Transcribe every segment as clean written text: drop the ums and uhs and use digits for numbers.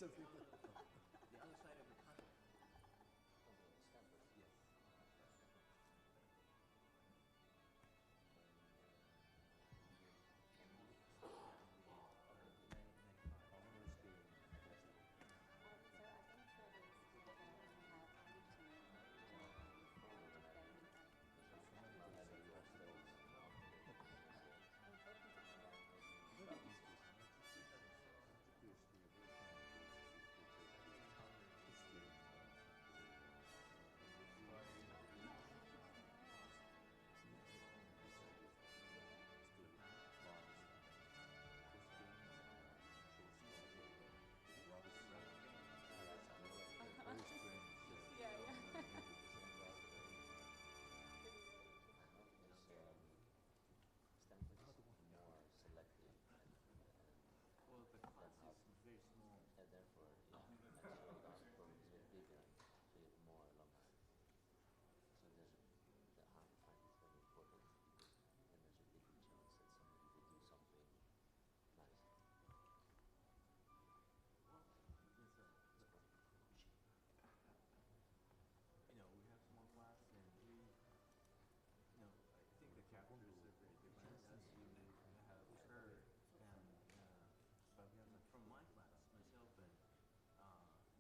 The other side of the continent. Yes.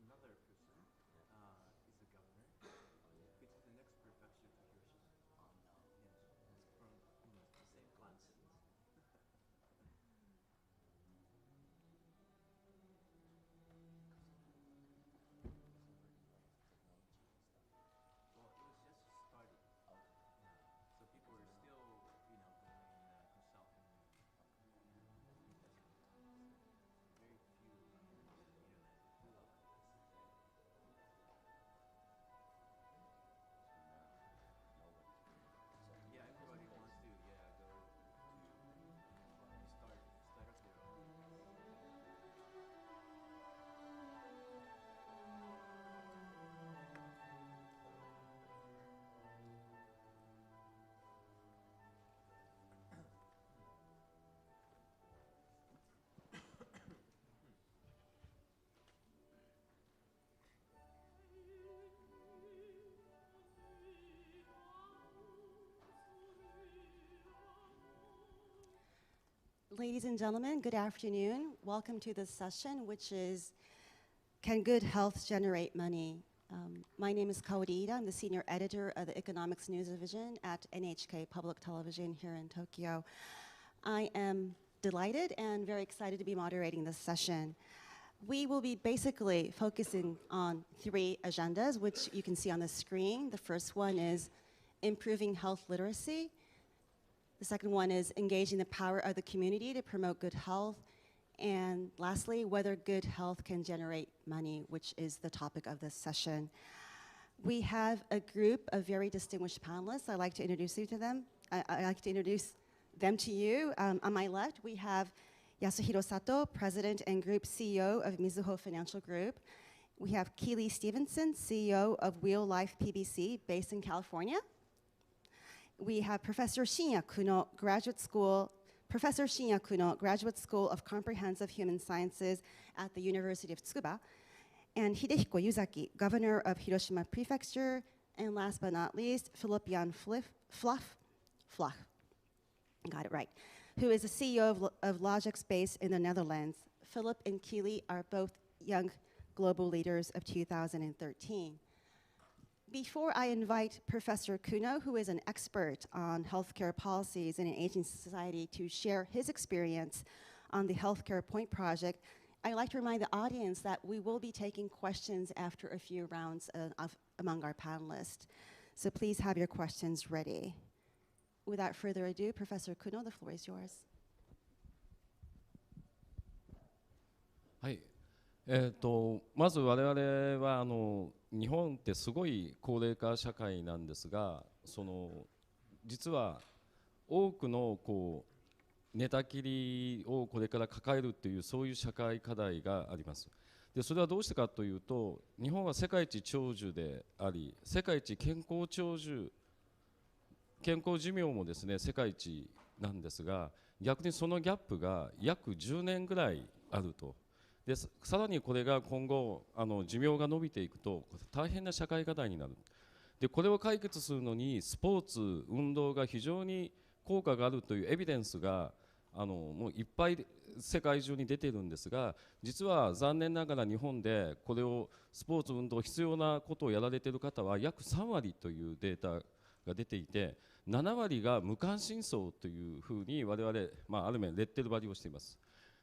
Another person is the governor, which is the next prefecture to Hiroshima. Oh no. Yes, it's from the same class. Well, it was just started. Yeah. So people are still, going consulting. Very few. Yeah, everybody wants to, go to start up their own. Ladies and gentlemen, good afternoon. Welcome to this session, which is Can Good Health Generate Money? My name is Kaori Ida. I'm the senior editor of the Economics News Division at NHK Public Television here in Tokyo. I am delighted and very excited to be moderating this session. We will be basically focusing on three agendas, which you can see on the screen. The first one is improving health literacy. The second one is engaging the power of the community to promote good health. And lastly, whether good health can generate money, which is the topic of this session. We have a group of very distinguished panelists. I'd like to introduce you to them. I'd like to introduce them to you. On my left, we have Yasuhiro Sato, President and Group CEO of Mizuho Financial Group. We have Keely Stevenson, CEO of Weal Life PBC, based in California. We have Professor Shinya Kuno, Graduate School of Comprehensive Human Sciences at the University of Tsukuba, and Hidehiko Yuzaki, Governor of Hiroshima Prefecture, and last but not least, Philipp Flach, got it right, who is the CEO of LOGEX based in the Netherlands. Philipp and Keely are both young global leaders of 2013. Before I invite Professor Kuno, who is an expert on healthcare policies in an aging society, to share his experience on the Healthcare Point project, I'd like to remind the audience that we will be taking questions after a few rounds among our panelists. So please have your questions ready. Without further ado, Professor Kuno, the floor is yours. はい。まず我々は日本ってすごい高齢化社会なんですが、実は多くの寝たきりをこれから抱えるっていうそういう社会課題があります。でそれはどうしてかというと、日本は世界一長寿であり、世界一健康長寿、健康寿命もですね世界一なんですが、逆にそのギャップが約10年ぐらいあると。でさらにこれが今後寿命が伸びていくと大変な社会課題になる。でこれを解決するのにスポーツ運動が非常に効果があるというエビデンスがもういっぱい世界中に出ているんですが、実は残念ながら日本でこれをスポーツ運動必要なことをやられている方は約3割というデータが出ていて、7割が無関心層というふうに我々、ある面レッテル貼りをしています。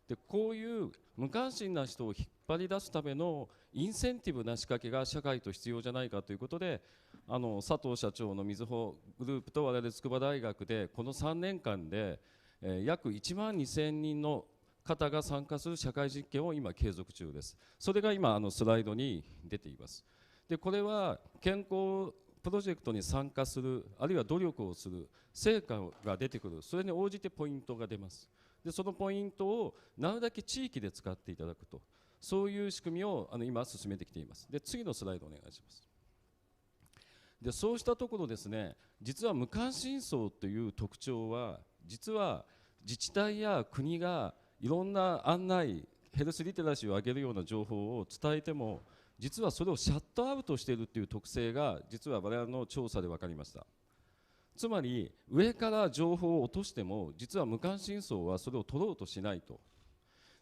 でこういう無関心な人を引っ張り出すためのインセンティブな仕掛けが社会と必要じゃないかということで、佐藤社長のみずほグループと我々筑波大学でこの3年間で、約1万2000人の方が参加する社会実験を今継続中です。それが今スライドに出ています。でこれは健康プロジェクトに参加する、あるいは努力をする成果が出てくる、それに応じてポイントが出ます。でそのポイントをなるだけ地域で使っていただくと、そういう仕組みを今進めてきています。で次のスライドお願いします。でそうしたところですね、実は無関心層という特徴は実は自治体や国がいろんな案内、ヘルスリテラシーを上げるような情報を伝えても、実はそれをシャットアウトしているという特性が実は我々の調査で分かりました。つまり上から情報を落としても実は無関心層はそれを取ろうとしないと。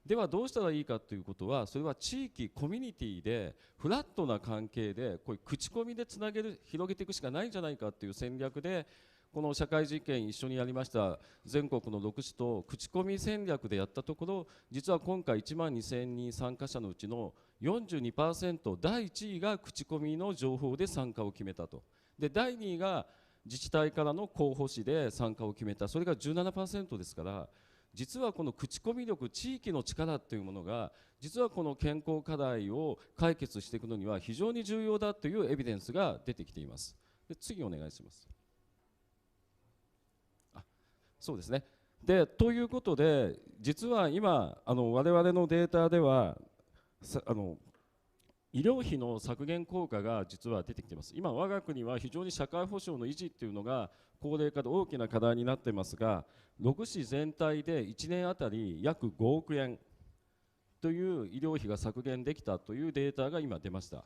ではどうしたらいいかということは、それは地域コミュニティでフラットな関係でこういう口コミでつなげる、広げていくしかないんじゃないかという戦略で、この社会実験一緒にやりました全国の6市と口コミ戦略でやったところ、実は今回1万2000人参加者のうちの 42%、第1位が口コミの情報で参加を決めたと。で第2位が自治体からの候補市で参加を決めた、それが 17% ですから、実はこの口コミ力、地域の力というものが実はこの健康課題を解決していくのには非常に重要だというエビデンスが出てきています。で次お願いします。そうですね。でということで、実は今我々のデータでは医療費の削減効果が実は出てきています。今我が国は非常に社会保障の維持というのが高齢化で大きな課題になっていますが、6市全体で1年あたり約5億円という医療費が削減できたというデータが今出ました。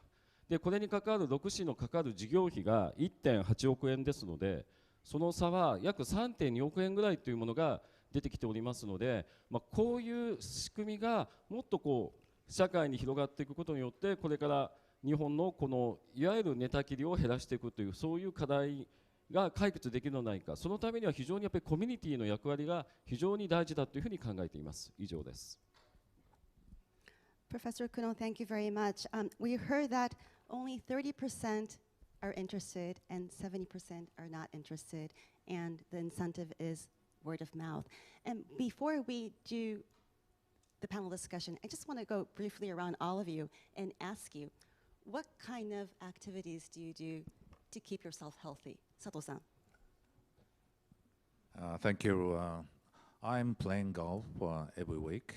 でこれにかかる6市のかかる事業費が 1.8 億円ですので、その差は約 3.2 億円ぐらいというものが出てきておりますので、こういう仕組みがもっと社会に広がっていくことによって、これから日本のこのいわゆる寝たきりを減らしていくという、そういう課題が解決できるのではないか。そのためには非常にやっぱりコミュニティの役割が非常に大事だというふうに考えています。以上です。Professor Kuno, thank you very much. We heard that only 30% are interested and 70% are not interested, and the incentive is word of mouth. And before we do the panel discussion, I just want to go briefly around all of you and ask you, what kind of activities do you do to keep yourself healthy? Sato-san. Thank you. I'm playing golf every week.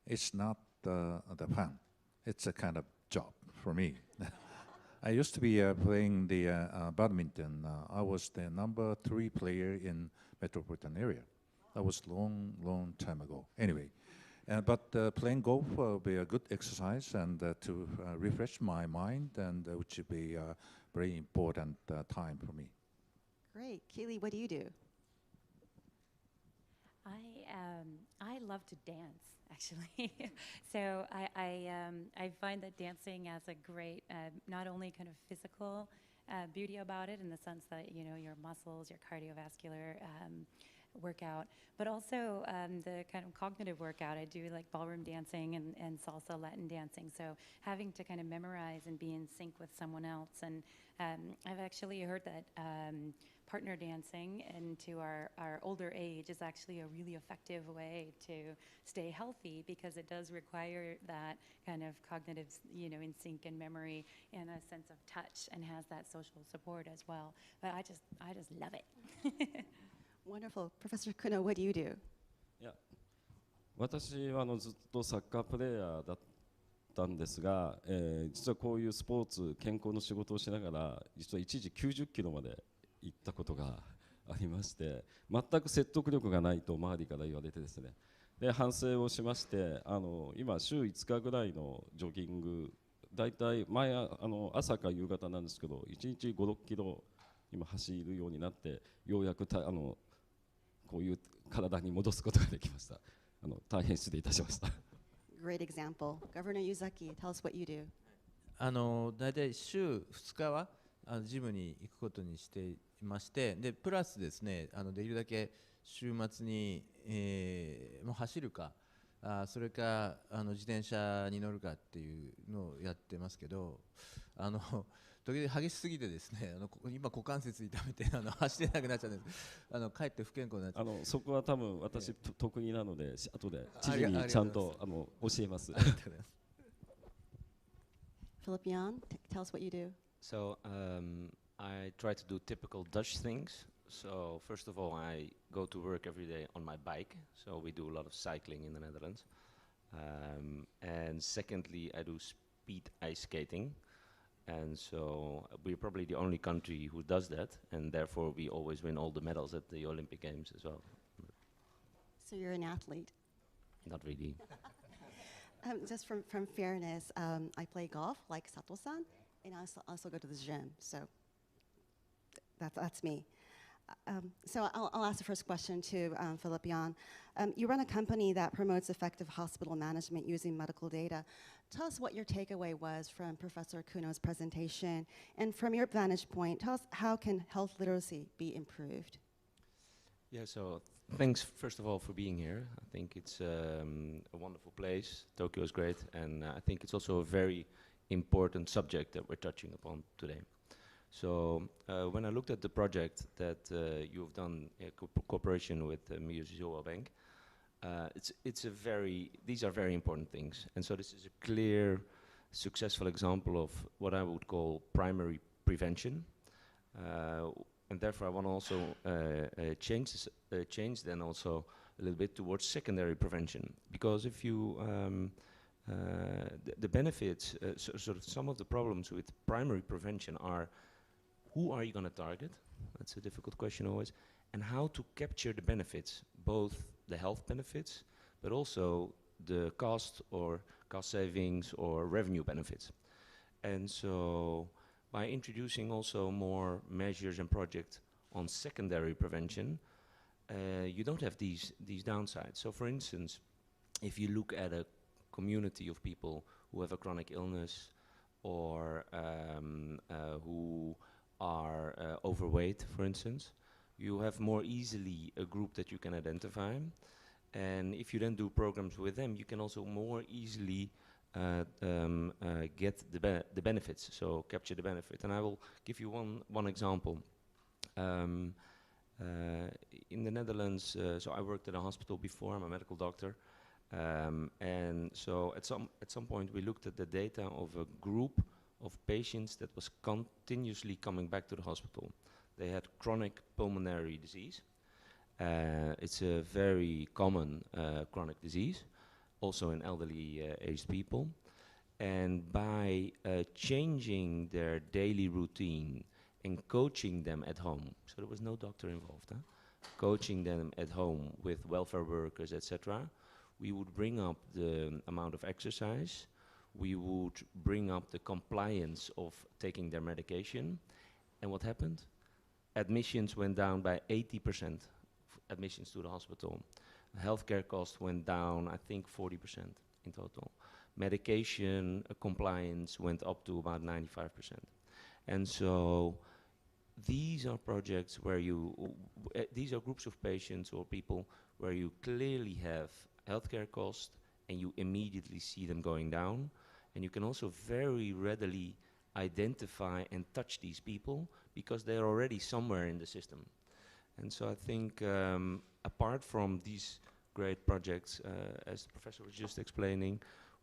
It's not the fun. It's a kind of job for me. I used to be playing the badminton. I was the number 3 player in metropolitan area. That was long time ago. Anyway, but playing golf will be a good exercise and to refresh my mind, and which would be a very important time for me. Great. Keely, what do you do? I love to dance, actually. So I find that dancing has a great, not only kind of physical beauty about it, in the sense that your muscles, your cardiovascular workout, but also the kind of cognitive workout. I do like ballroom dancing and salsa Latin dancing. So having to kind of memorize and be in sync with someone else, and I've actually heard that. Partner dancing into our older age is actually a really effective way to stay healthy, because it does require that kind of cognitive, in sync and memory and a sense of touch, and has that social support as well. But I just love it. Wonderful. Professor Kuno, what do you do? いや、私はずっとサッカープレーヤーだったんですが、実はこういうスポーツ、健康の仕事をしながら、実は一時90キロまで行ったことがありまして、全く説得力がないと周りから言われてですね。で反省をしまして、今週5日ぐらいのジョギング、だいたい朝か夕方なんですけど、1日5、6キロ今走るようになって、ようやくこういう体に戻すことができました。大変失礼いたしました。Great example. Governor Yuzaki, tell us what you do. だいたい週2日はジムに行くことにしていまして、でプラスですね、できるだけ週末に、もう走るか、それか自転車に乗るかっていうのをやってますけど、時々激しすぎてですね、今股関節痛めて走れなくなっちゃうんです。かえって不健康になっちゃう。そこは多分私、得意なので、後で知事にちゃんと教えます。Philipp, tell us what you do. So I try to do typical Dutch things. So first of all, I go to work every day on my bike. So we do a lot of cycling in the Netherlands. And secondly, I do speed ice skating. And so we're probably the only country who does that. And therefore, we always win all the medals at the Olympic Games as well. So you're an athlete. Not really. Just from fairness, I play golf like Sato-san, and I also go to the gym. So that's me. So I'll ask the first question to Philipp. You run a company that promotes effective hospital management using medical data. Tell us what your takeaway was from Professor Kuno's presentation, and from your vantage point, tell us how can health literacy be improved? Yeah, so thanks first of all for being here. I think it's a wonderful place. Tokyo is great, and I think it's also a very important subject that we're touching upon today. So when I looked at the project that you've done in cooperation with Mizuho Bank, these are very important things. And so this is a clear, successful example of what I would call primary prevention. And therefore I want to also change then also a little bit towards secondary prevention. Because if you, the benefits, sort of some of the problems with primary prevention are, who are you going to target? That's a difficult question always. And how to capture the benefits, both the health benefits, but also the cost or cost savings or revenue benefits. And so by introducing also more measures and projects on secondary prevention, you don't have these downsides. So for instance, if you look at a community of people who have a chronic illness or who are overweight, for instance, you have more easily a group that you can identify. And if you then do programs with them, you can also more easily get the benefits, so capture the benefit. And I will give you one example. In the Netherlands, so I worked at a hospital before, I'm a medical doctor. And so at some point we looked at the data of a group of patients that was continuously coming back to the hospital. They had chronic pulmonary disease. It's a very common chronic disease, also in elderly aged people. And by changing their daily routine and coaching them at home, so there was no doctor involved, coaching them at home with welfare workers, etc., we would bring up the amount of exercise, we would bring up the compliance of taking their medication, and what happened? Admissions went down by 80%, admissions to the hospital. Healthcare costs went down, I think 40% in total. Medication compliance went up to about 95%. And so these are projects where these are groups of patients or people where you clearly have healthcare costs and you immediately see them going down. And you can also very readily identify and touch these people because they're already somewhere in the system. And so I think apart from these great projects, as the professor was just explaining,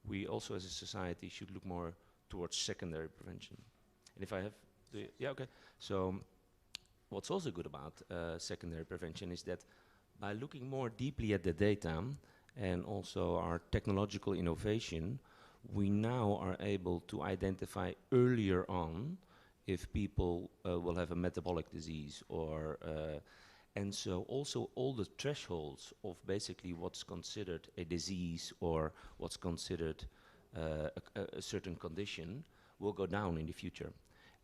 we also as a society should look more towards secondary prevention. And if I have yeah, okay. So what's also good about secondary prevention is that by looking more deeply at the data and also our technological innovation, we now are able to identify earlier on if people will have a metabolic disease or And so also all the thresholds of basically what's considered a disease or what's considered a certain condition will go down in the future.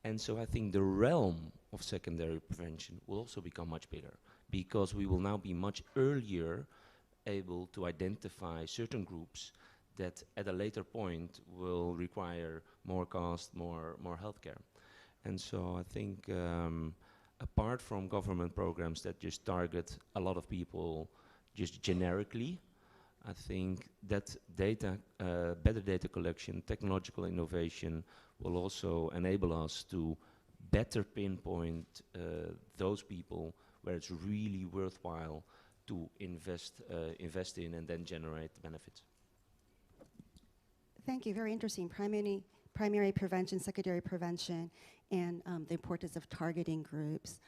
And so I think the realm of secondary prevention will also become much bigger, because we will now be much earlier able to identify certain groups that at a later point will require more cost, more healthcare. And so I think apart from government programs that just target a lot of people just generically, I think that data, better data collection, technological innovation will also enable us to better pinpoint those people where it's really worthwhile to invest in and then generate benefits. Thank you. Very interesting. Primary prevention, secondary prevention, and the importance of targeting groups.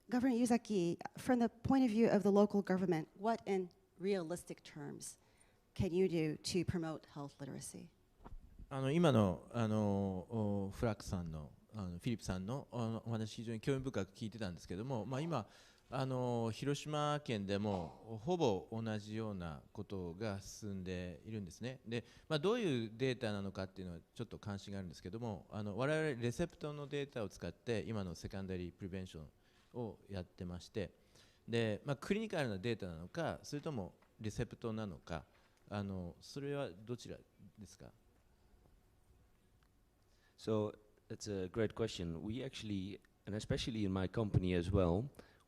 Governor Yuzaki, from the point of view of the local government, what in realistic terms can you do to promote health literacy? 今のフラックさんのフィリップさんのお話、非常に興味深く聞いてたんですけども、今広島県でもほぼ同じようなことが進んでいるんですね。で、どういうデータなのかっていうのはちょっと関心があるんですけども、我々レセプトのデータを使って今のセカンダリープリベンションをやってまして、で、クリニカルなデータなのか、それともレセプトなのか、それはどちらですか？ So that's a great question. We actually, and especially in my company as well,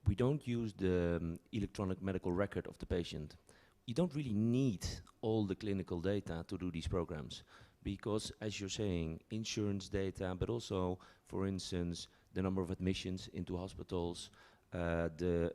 we don't use the electronic medical record of the patient. You don't really need all the clinical data to do these programs, because as you're saying, insurance data, but also, for instance, the number of admissions into hospitals, the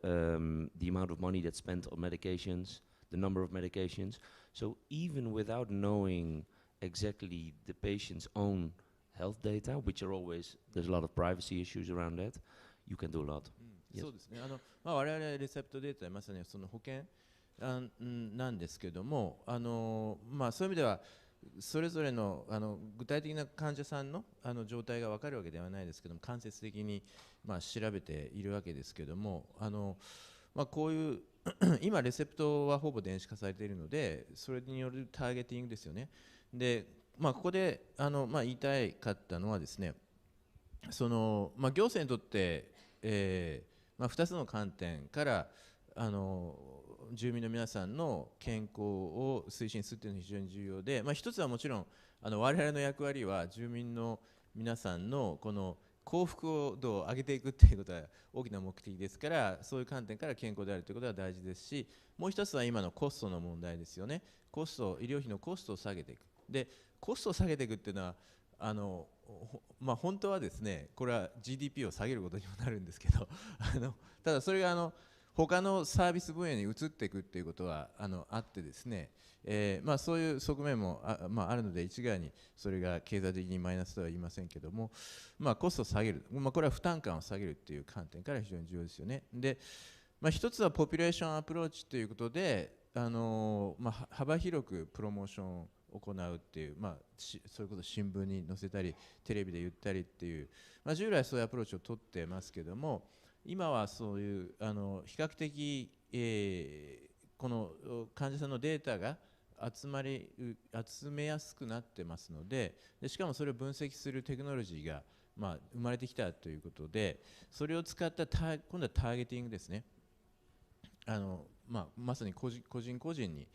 amount of money that's spent on medications, the number of medications. So even without knowing exactly the patient's own health data, which are always, there's a lot of privacy issues around that, you can do a lot. Yes. そうですね。我々レセプトデータはまさにその保険なんですけども、そういう意味ではそれぞれの具体的な患者さんの状態が分かるわけではないですけども、間接的に調べているわけですけども、こういう今レセプトはほぼ電子化されているので、それによるターゲティングですよね。で、ここで言いたいかったのはですね、その行政にとって2つの観点から住民の皆さんの健康を推進するというのが非常に重要で、一つはもちろん我々の役割は住民の皆さんのこの幸福度を上げていくということは大きな目的ですから、そういう観点から健康であるということは大事ですし、もう一つは今のコストの問題ですよね。医療費のコストを下げていく。で、コストを下げていくっていうのは本当はですね、これは GDP を下げることにもなるんですけどただそれが他のサービス分野に移っていくっていうことはあってですね、そういう側面もあるので、一概にそれが経済的にマイナスとは言いませんけども、コストを下げる、これは負担感を下げるっていう観点から非常に重要ですよね。で、一つはポピュレーションアプローチということで幅広くプロモーションを行うっていう、それこそ新聞に載せたりテレビで言ったりっていう、従来そういうアプローチを取ってますけども、今はそういう比較的、この患者さんのデータが集めやすくなってますので、しかもそれを分析するテクノロジーが生まれてきたということで、それを使った今度はターゲティングですね。まさに個人に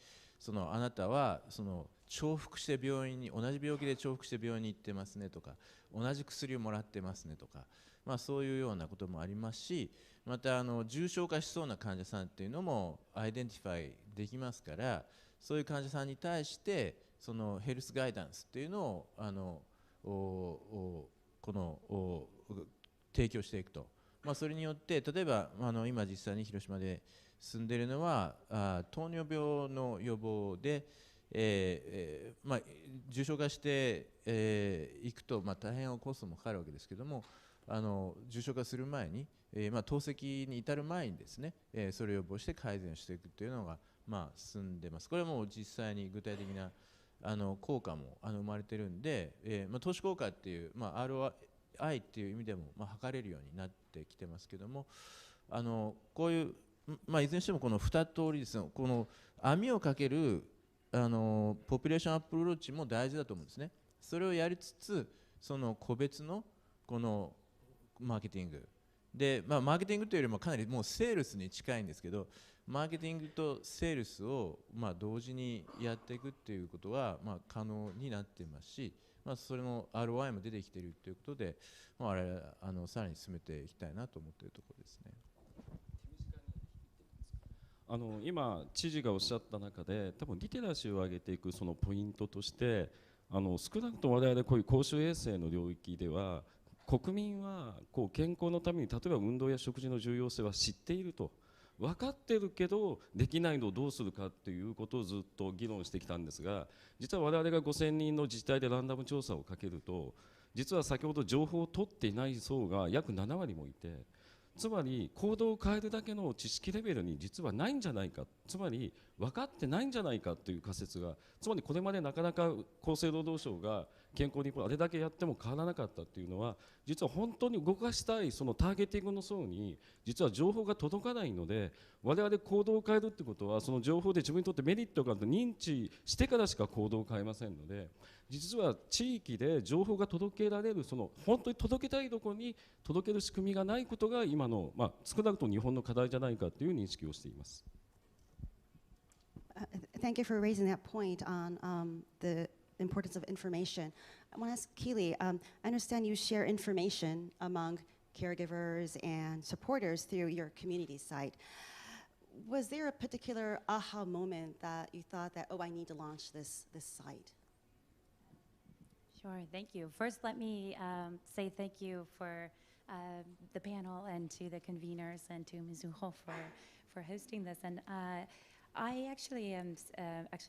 あなたは重複して病院に、同じ病気で重複して病院に行ってますねとか、同じ薬をもらってますねとか、そういうようなこともありますし、また重症化しそうな患者さんっていうのもアイデンティファイできますから、そういう患者さんに対してヘルスガイダンスっていうのを提供していくと、それによって例えば今実際に広島で進んでいるのは糖尿病の予防で、重症化していくと大変コストもかかるわけですけども、重症化する前に、透析に至る前にですね、それを予防して改善していくというのが進んでます。これはもう実際に具体的な効果も生まれてるんで、投資効果っていう、ROI っていう意味でも測れるようになってきてますけども、こういう、いずれにしてもこの2通りですね、この網をかけるポピュレーションアプローチも大事だと思うんですね。それをやりつつ、その個別のこのマーケティングで、マーケティングというよりもかなりもうセールスに近いんですけど、マーケティングとセールスを同時にやっていくっていうことは可能になっていますし、それの ROI も出てきているということで、あれさらに進めていきたいなと思っているところですね。今知事がおっしゃった中で、多分リテラシーを上げていくそのポイントとして、少なくとも我々こういう公衆衛生の領域では、国民はこう健康のために例えば運動や食事の重要性は知っていると分かってるけど、できないのをどうするかということをずっと議論してきたんですが、実は我々が5000人の自治体でランダム調査をかけると、実は先ほど情報を取っていない層が約7割もいて、つまり行動を変えるだけの知識レベルに実はないんじゃないか、つまり分かってないんじゃないかという仮説が、つまりこれまでなかなか厚生労働省が健康にあれだけやっても変わらなかったというのは、実は本当に動かしたいそのターゲティングの層に実は情報が届かないので、我々行動を変えるということは、その情報で自分にとってメリットがあると認知してからしか行動を変えませんので、実は地域で情報が届けられる、その本当に届けたいところに届ける仕組みがないことが今の、少なくとも日本の課題じゃないかという認識をしています。Thank you for raising that point on the importance of information. I want to ask Keely, I understand you share information among caregivers and supporters through your community site. Was there a particular aha moment that you thought that, oh, I need to launch this site? Sure, thank you. First, let me say thank you for the panel and to the conveners and to Mizuho for hosting this. And I actually am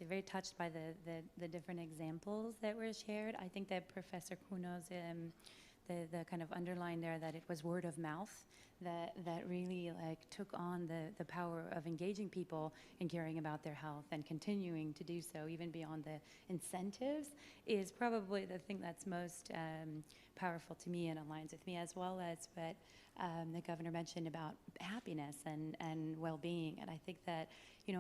very touched by the different examples that were shared. I think that Professor Kuno's the kind of underline there that it was word of mouth that really took on the power of engaging people and caring about their health and continuing to do so even beyond the incentives is probably the thing that's most powerful to me and aligns with me, as well as what the governor mentioned about happiness and well-being. And I think that,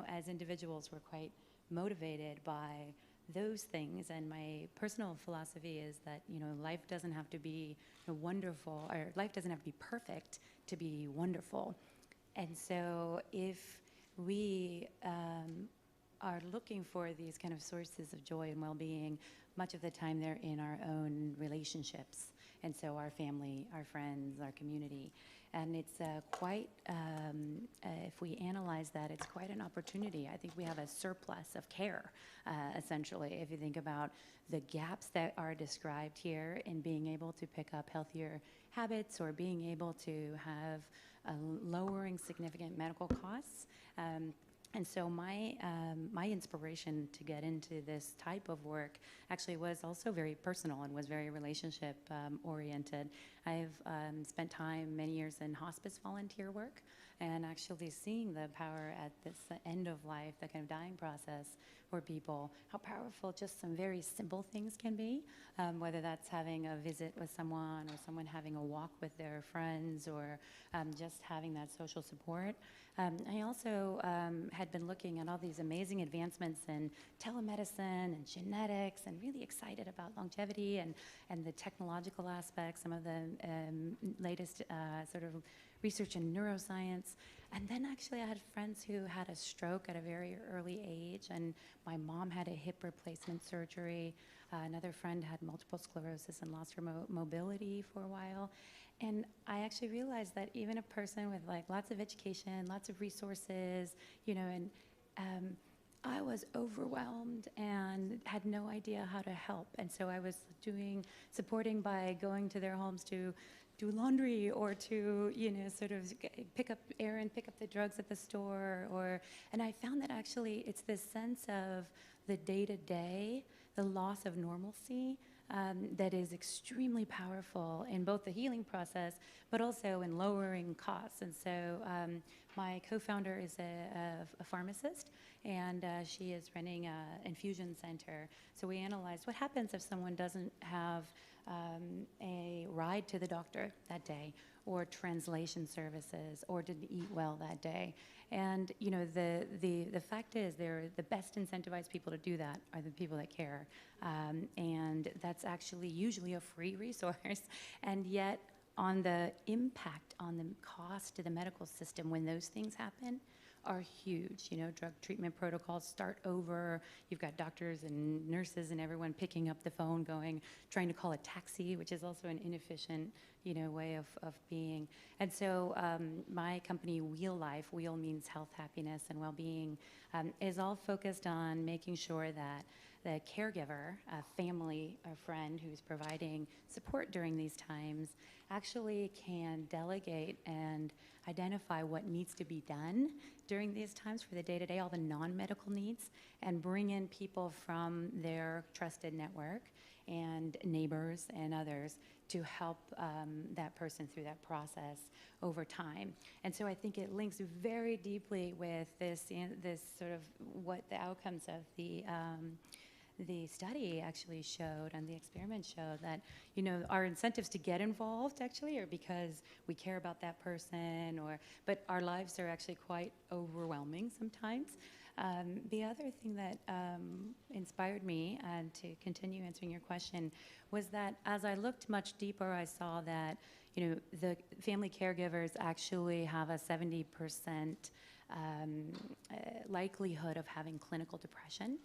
as individuals, we're quite motivated by those things, and my personal philosophy is that life doesn't have to be wonderful, or life doesn't have to be perfect to be wonderful. And so if we are looking for these kind of sources of joy and well-being, much of the time they're in our own relationships, and so our family, our friends, our community. And it's quite, if we analyze that, it's quite an opportunity. I think we have a surplus of care, essentially, if you think about the gaps that are described here in being able to pick up healthier habits or being able to have lowering significant medical costs. And so my inspiration to get into this type of work actually was also very personal and was very relationship oriented. I've spent many years in hospice volunteer work, and actually seeing the power at this end of life, the kind of dying process for people, how powerful just some very simple things can be, whether that's having a visit with someone or someone having a walk with their friends or just having that social support. I also had been looking at all these amazing advancements in telemedicine and genetics, and really excited about longevity and the technological aspects, some of the latest sort of research in neuroscience. And then actually I had friends who had a stroke at a very early age, and my mom had a hip replacement surgery. Another friend had multiple sclerosis and lost her mobility for a while. And I actually realized that even a person with lots of education, lots of resources, and I was overwhelmed and had no idea how to help. And so I was supporting by going to their homes to do laundry or to, sort of pick up the drugs at the store, and I found that actually it's this sense of the day-to-day, the loss of normalcy, that is extremely powerful in both the healing process, but also in lowering costs. And so my co-founder is a pharmacist, and she is running an infusion center. So we analyzed what happens if someone doesn't have a ride to the doctor that day, or translation services, or didn't eat well that day. And the fact is, the best incentivized people to do that are the people that care, and that's actually usually a free resource. And yet, on the impact on the cost to the medical system when those things happen are huge. Drug treatment protocols start over. You've got doctors and nurses and everyone picking up the phone, trying to call a taxi, which is also an inefficient, way of being. And so my company, Weal Life, Weal means health, happiness, and well-being, is all focused on making sure that the caregiver, a family, a friend who's providing support during these times, actually can delegate and identify what needs to be done during these times for the day-to-day, all the non-medical needs, and bring in people from their trusted network and neighbors and others to help that person through that process over time. And so I think it links very deeply with this sort of what the outcomes of the study actually showed, and the experiment showed, that our incentives to get involved actually are because we care about that person, but our lives are actually quite overwhelming sometimes. The other thing that inspired me to continue answering your question was that as I looked much deeper, I saw that the family caregivers actually have a 70% likelihood of having clinical depression.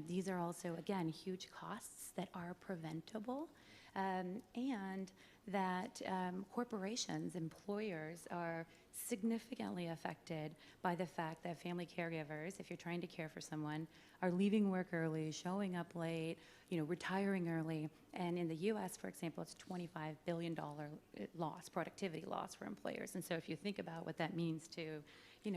These are also, again, huge costs that are preventable, and that corporations, employers, are significantly affected by the fact that family caregivers, if you're trying to care for someone, are leaving work early, showing up late, retiring early. And in the US, for example, it's $25 billion loss, productivity loss for employers. And so if you think about what that means to,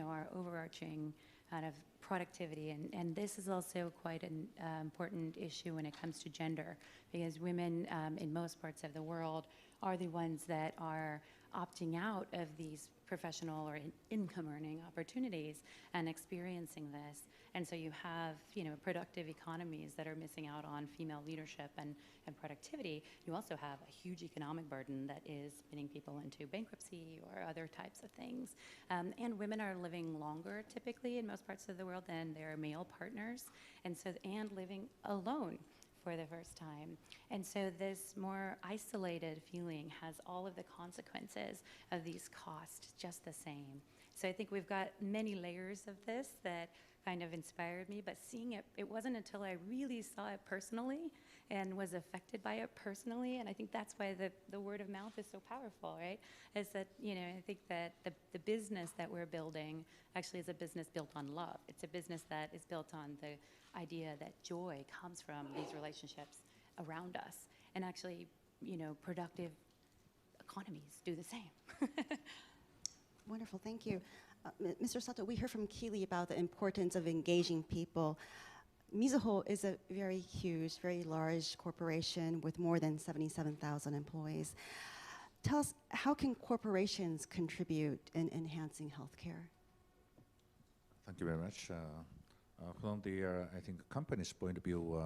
our overarching kind of productivity, and this is also quite an important issue when it comes to gender, because women in most parts of the world are the ones that are opting out of these professional or income earning opportunities and experiencing this. And so you have, productive economies that are missing out on female leadership and productivity. You also have a huge economic burden that is spinning people into bankruptcy or other types of things. And women are living longer typically in most parts of the world than their male partners, and living alone for the first time. And so this more isolated feeling has all of the consequences of these costs just the same. So I think we've got many layers of this that kind of inspired me, but seeing it, it wasn't until I really saw it personally and was affected by it personally, and I think that's why the word of mouth is so powerful, right? Is that, I think that the business that we're building actually is a business built on love. It's a business that is built on the idea that joy comes from these relationships around us, and actually, productive economies do the same. Wonderful, thank you. Mr. Sato, we heard from Keely about the importance of engaging people. Mizuho is a very huge, very large corporation with more than 77,000 employees. Tell us, how can corporations contribute in enhancing healthcare? Thank you very much. From the, I think, company's point of view,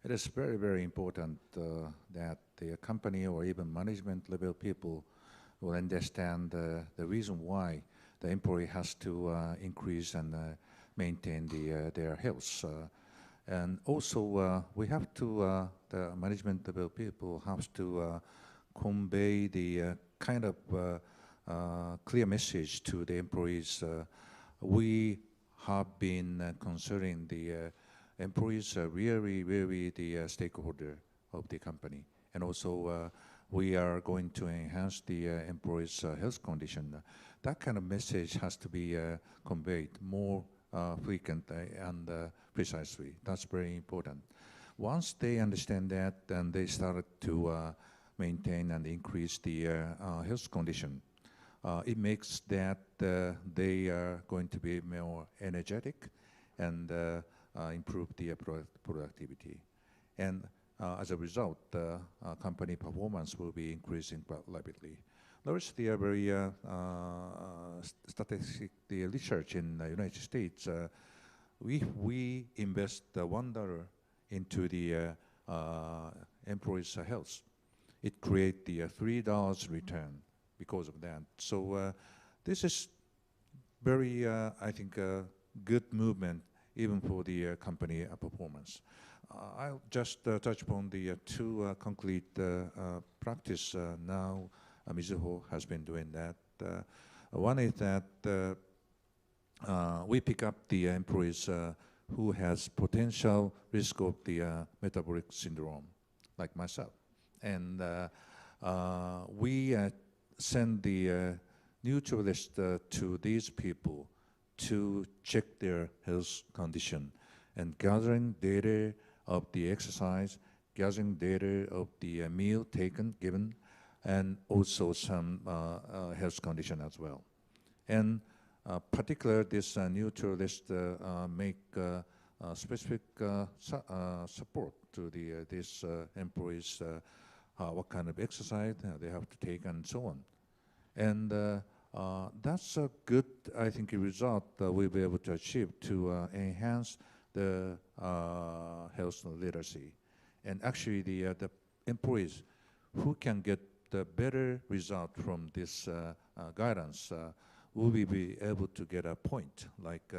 it is very, very important that the company or even management level people will understand the reason why the employee has to increase and maintain their health. And also, we have to, the management level people have to convey the kind of clear message to the employees. We have been considering the employees really, really the stakeholder of the company. And also, we are going to enhance the employees' health condition. That kind of message has to be conveyed more frequently and precisely. That's very important. Once they understand that, then they start to maintain and increase the health condition. It makes that they are going to be more energetic and improve the productivity. And as a result, company performance will be increasing rapidly. There is the very statistic, the research in the United States. We invest $1 into the employees' health. It creates the $3 return because of that. So this is very, I think, good movement even for the company performance. I'll just touch upon the two concrete practice now. Mizuho has been doing that. One is that we pick up the employees who has potential risk of the metabolic syndrome, like myself. And we send the nutritionist to these people to check their health condition and gathering data of the exercise, gathering data of the meal taken, given, and also some health condition as well. And particular, this nutritionist make specific support to these employees, what kind of exercise they have to take and so on. And that's a good, I think, result we'll be able to achieve to enhance the health literacy. And actually, the employees who can get the better result from this guidance will be able to get a point, like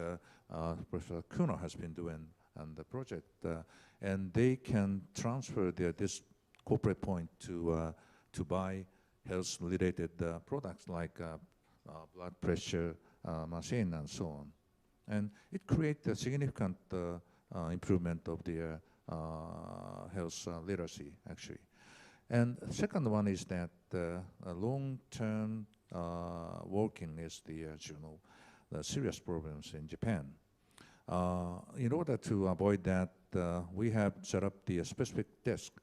Professor Kuno has been doing on the project, and they can transfer this corporate point to buy health-related products like blood pressure machine and so on. And it creates a significant improvement of the health literacy, actually. And the second one is that long-term working is the serious problems in Japan. In order to avoid that, we have set up the specific desk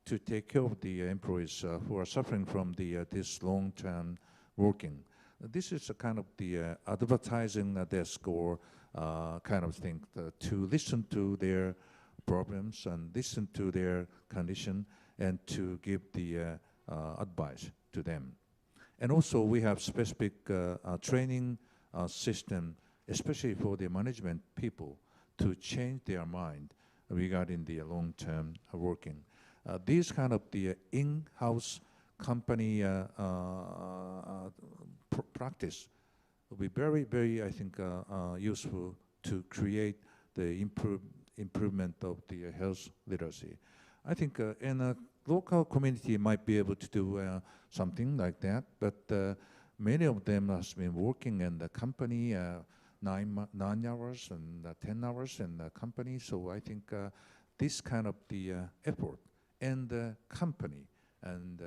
to take care of the employees who are suffering from this long-term working. This is a kind of the advertising desk or kind of thing to listen to their problems and listen to their condition and to give the advice to them. And also we have specific training system, especially for the management people, to change their mind regarding the long-term working. These kind of the in-house company practice will be very, very, I think, useful to create the improvement of the health literacy. I think in a local community might be able to do something like that, but many of them has been working in the company 9 hours and 10 hours in the company. So I think this kind of the effort and the company and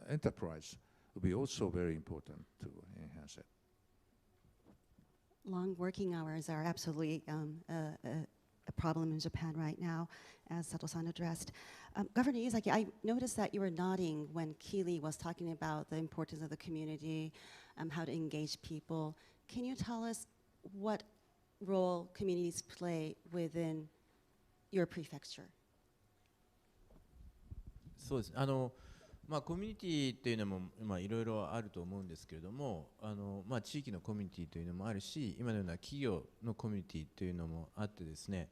enterprise will be also very important to enhance it. Long working hours are absolutely a problem in Japan right now, as Sato-san addressed. Governor Yuzaki, I noticed that you were nodding when Keely was talking about the importance of the community, how to engage people. Can you tell us what role communities play within your prefecture? そうです。コミュニティっていうのもいろいろあると思うんですけれども、地域のコミュニティというのもあるし、今のような企業のコミュニティというのもあってですね、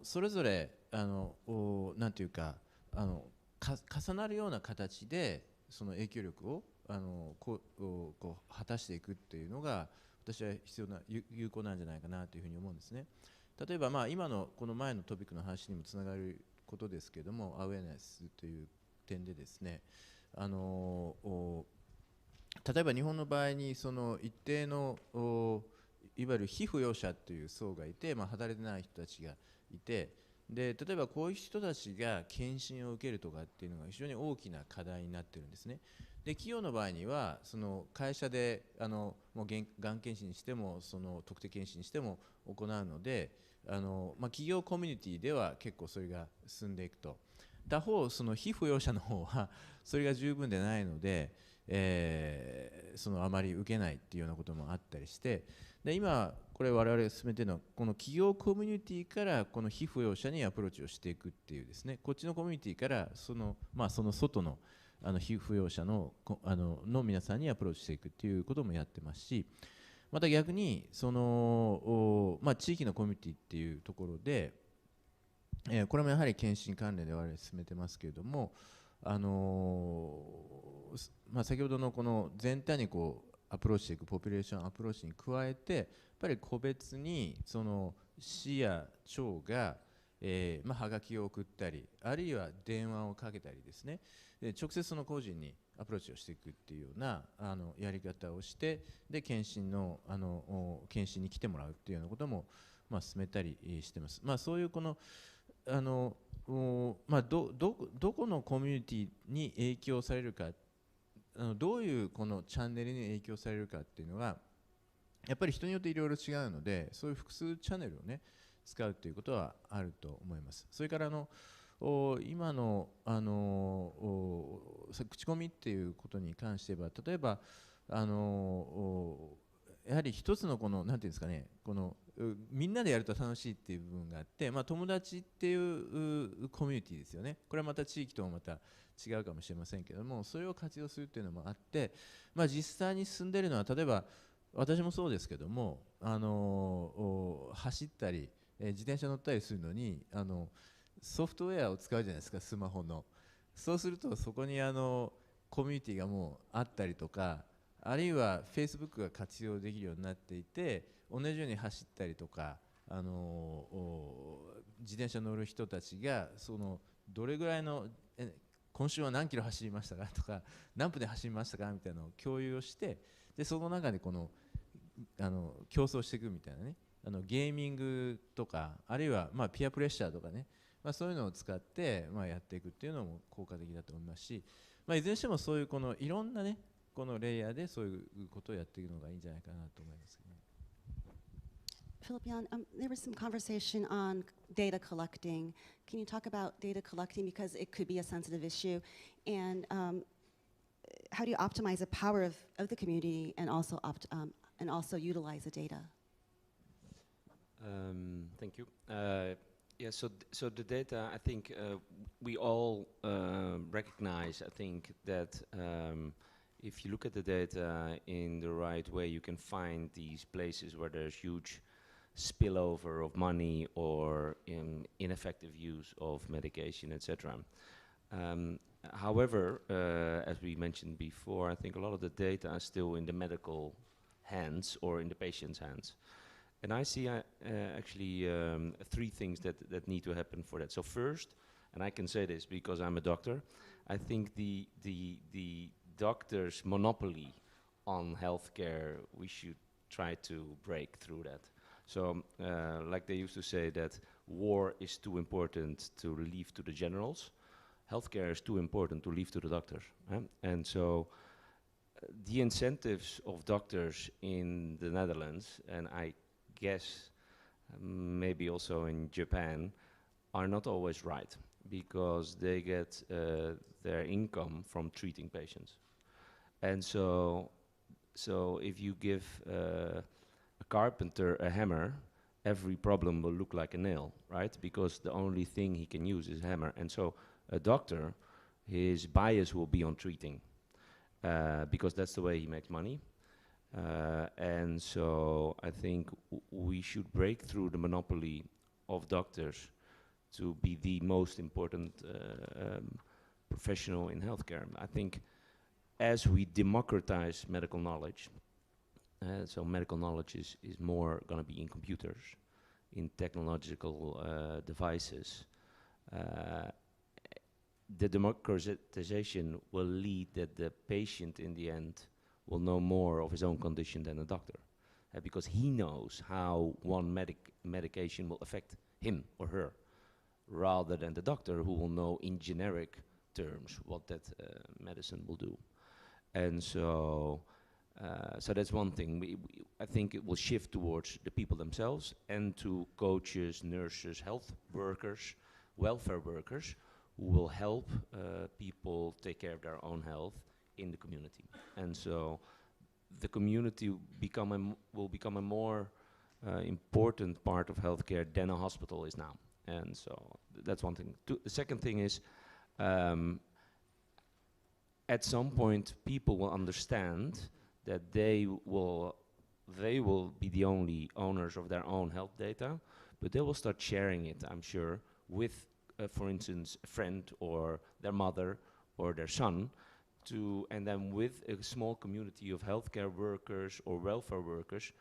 それぞれなんていうか重なるような形でその影響力をこう果たしていくっていうのが私は必要な有効なんじゃないかなというふうに思うんですね。例えば今のこの前のトピックの話にもつながることですけれども、アウェアネスという点でですね、例えば日本の場合にその一定のいわゆる被扶養者という層がいて、働いてない人たちがいて、で例えばこういう人たちが検診を受けるとかっていうのが非常に大きな課題になってるんですね。で企業の場合にはその会社でもうがん検診にしてもその特定検診にしても行うので、企業コミュニティでは結構それが進んでいくと。他方その被扶養者の方はそれが十分でないので、そのあまり受けないっていうようなこともあったりして、で今これ我々が進めているのはこの企業コミュニティからこの被扶養者にアプローチをしていくっていうですね、こっちのコミュニティからその外の被扶養者の皆さんにアプローチしていくっていうこともやってますし、また逆にその、地域のコミュニティっていうところでこれもやはり検診関連で我々進めてますけれども、先ほどのこの全体にこうアプローチしていくポピュレーションアプローチに加えて、やっぱり個別にその市や町がはがきを送ったり、あるいは電話をかけたりですね、直接その個人にアプローチをしていくっていうようなやり方をして、で検診に来てもらうっていうようなことも進めたりしてます。そういうこのどこのコミュニティに影響されるか、どういうこのチャンネルに影響されるかっていうのがやっぱり人によっていろいろ違うので、そういう複数チャンネルをね使うということはあると思います。それから今の口コミっていうことに関しては、例えばやはり一つのこのなんていうんですかね、このみんなでやると楽しいっていう部分があって、友達っていうコミュニティですよね。これはまた地域ともまた違うかもしれませんけども、それを活用するっていうのもあって、実際に進んでいるのは、例えば私もそうですけども、走ったり自転車乗ったりするのにソフトウェアを使うじゃないですか、スマホの。そうするとそこにコミュニティがもうあったりとか、あるいは Facebook が活用できるようになっていて、同じように走ったりとか自転車乗る人たちがどれぐらいの今週は何キロ走りましたかとか、何分で走りましたかみたいなのを共有をして、でその中で競争していくみたいなね、ゲーミングとか、あるいはピアプレッシャーとかね、そういうのを使ってやっていくっていうのも効果的だと思いますし、いずれにしてもそういういろんなねこのレイヤーでそういうことをやっていくのがいいんじゃないかなと思いますけどね。Philipp, there was some conversation on data collecting. Can you talk about data collecting, because it could be a sensitive issue, and how do you optimize the power of the community and also utilize the data? Thank you. Yeah, so the data, I think we all recognize, I think, that if you look at the data in the right way, you can find these places where there's huge spillover of money or ineffective use of medication, etc. However, as we mentioned before, I think a lot of the data are still in the medical hands or in the patient's hands. And I see actually 3 things that need to happen for that. So first, and I can say this because I'm a doctor, I think the doctor's monopoly on healthcare, we should try to break through that. So like they used to say that war is too important to leave to the generals, healthcare is too important to leave to the doctors. And so the incentives of doctors in the Netherlands, and I guess maybe also in Japan, are not always right, because they get their income from treating patients. And so if you give a carpenter a hammer, every problem will look like a nail, right? Because the only thing he can use is a hammer. And so a doctor, his bias will be on treating, because that's the way he makes money. And so I think we should break through the monopoly of doctors to be the most important professional in healthcare. I think as we democratize medical knowledge, so medical knowledge is more going to be in computers, in technological devices. The democratization will lead that the patient in the end will know more of his own condition than a doctor, because he knows how one medication will affect him or her, rather than the doctor, who will know in generic terms what that medicine will do. And so that's one thing. I think it will shift towards the people themselves and to coaches, nurses, health workers, welfare workers, who will help people take care of their own health in the community. And so the community will become a more important part of healthcare than a hospital is now. And so that's one thing. The second thing is, at some point people will understand that they will be the only owners of their own health data, but they will start sharing it, I'm sure, with, for instance, a friend or their mother or their son, and then with a small community of healthcare workers or welfare workers,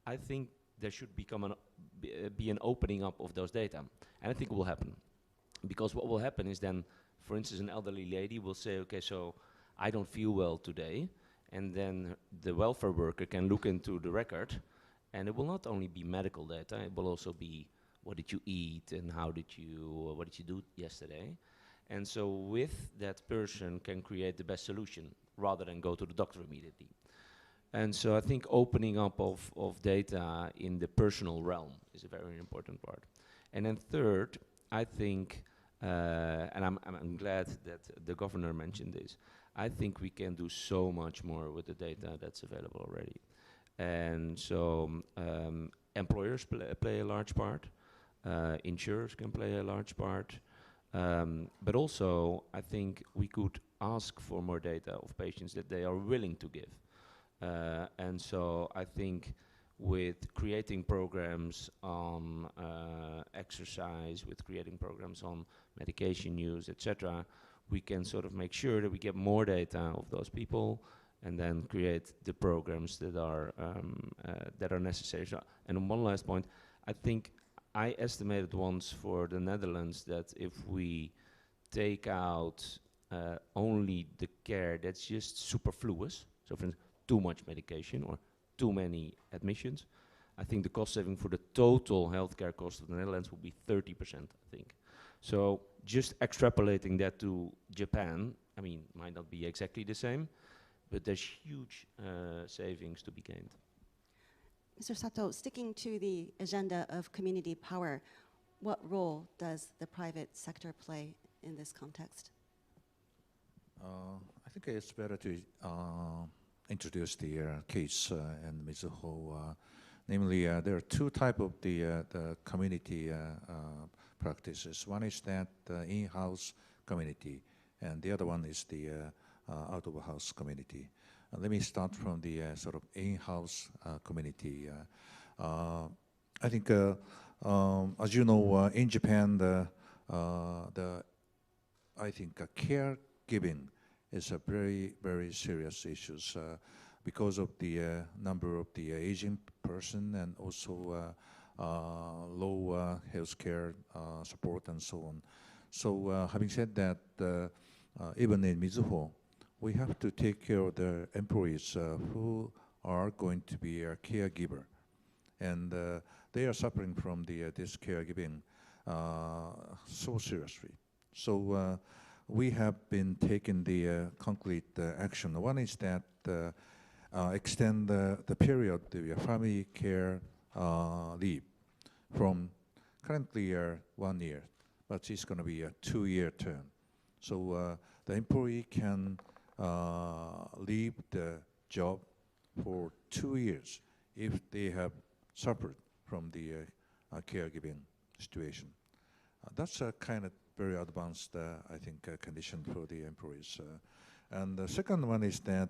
I think there should be an opening up of those data. And I think it will happen. Because what will happen is then, for instance, an elderly lady will say, okay, so I don't feel well today, and then the welfare worker can look into the record, and it will not only be medical data, it will also be what did you eat and what did you do yesterday. And so with that person can create the best solution rather than go to the doctor immediately. And so I think opening up of data in the personal realm is a very important part. And then third, I think, and I'm glad that the governor mentioned this, I think we can do so much more with the data that's available already. And so employers play a large part, insurers can play a large part, but also I think we could ask for more data of patients that they are willing to give. And so I think with creating programs on exercise, with creating programs on medication use, etc., we can sort of make sure that we get more data of those people and then create the programs that are necessary. So, and on one last point, I think I estimated once for the Netherlands that if we take out only the care that's just superfluous, so for instance, too much medication or too many admissions, I think the cost saving for the total healthcare cost of the Netherlands will be 30%, I think. So just extrapolating that to Japan, I mean, might not be exactly the same, but there's huge savings to be gained. Mr. Sato, sticking to the agenda of community power, what role does the private sector play in this context? I think it's better to introduce the case and Mizuho. Namely, there are two types of the community practices. One is that in-house community, and the other one is the out-of-house community. Let me start from the sort of in-house community. I think, as you know, in Japan, I think caregiving is a very, very serious issue because of the number of the aging person and also low healthcare support and so on. So having said that, even in Mizuho, we have to take care of the employees who are going to be a caregiver. And they are suffering from this caregiving so seriously. So we have been taking the concrete action. One is that extend the period of the family care leave from currently 1 year, but it's going to be a 2-year term. So the employee can leave the job for 2 years if they have suffered from the caregiving situation. That's a kind of very advanced, I think, condition for the employees. And the second one is that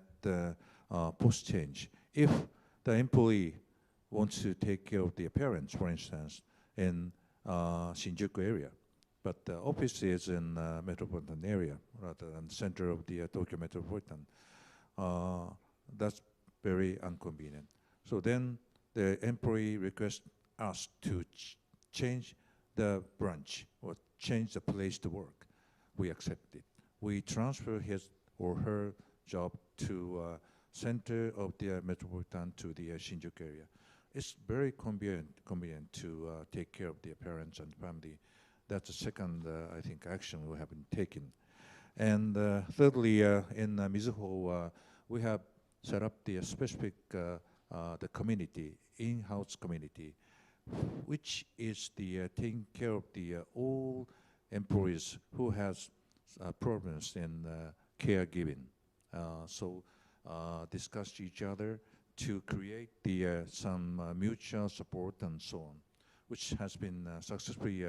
post-change. If the employee wants to take care of their parents, for instance, in Shinjuku area, but the office is in metropolitan area rather than center of the Tokyo metropolitan, that's very inconvenient. So then the employee requests us to change the branch or change the place to work. We accept it. We transfer his or her job to center of the metropolitan to the Shinjuku area. It's very convenient to take care of their parents and family. That's the second, I think, action we have been taking. And thirdly, in Mizuho, we have set up the specific the community, in-house community, which is the taking care of the all employees who has problems in caregiving. So discuss each other to create the some mutual support and so on, which has been successfully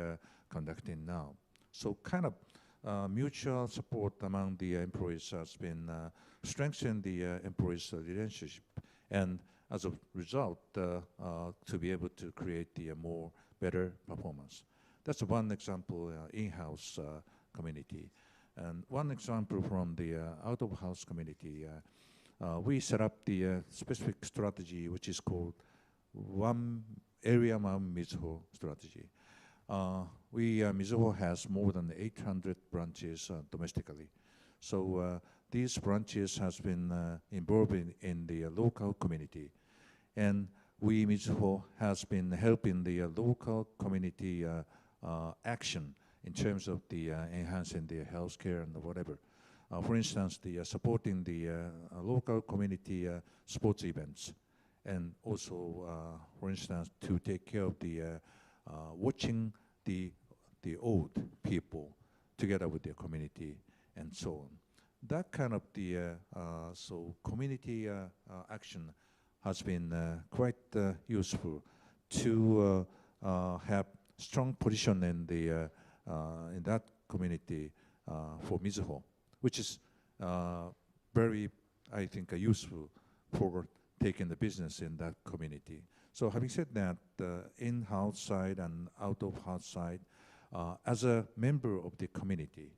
conducted now. So kind of mutual support among the employees has been strengthened the employees' relationship, and as a result, to be able to create the more better performance. That's one example, in-house community. And one example from the out-of-house community, we set up the specific strategy which is called One Area One Mizuho strategy. Mizuho has more than 800 branches domestically. So these branches has been involved in the local community. And Mizuho has been helping the local community action in terms of the enhancing the healthcare and whatever. For instance, the supporting the local community sports events, and also, for instance, to take care of the watching the old people together with their community and so on. That kind of the so community action has been quite useful to have strong position in that community for Mizuho, which is very, I think, useful for taking the business in that community. So having said that, in-house side and out-of-house side, as a member of the community,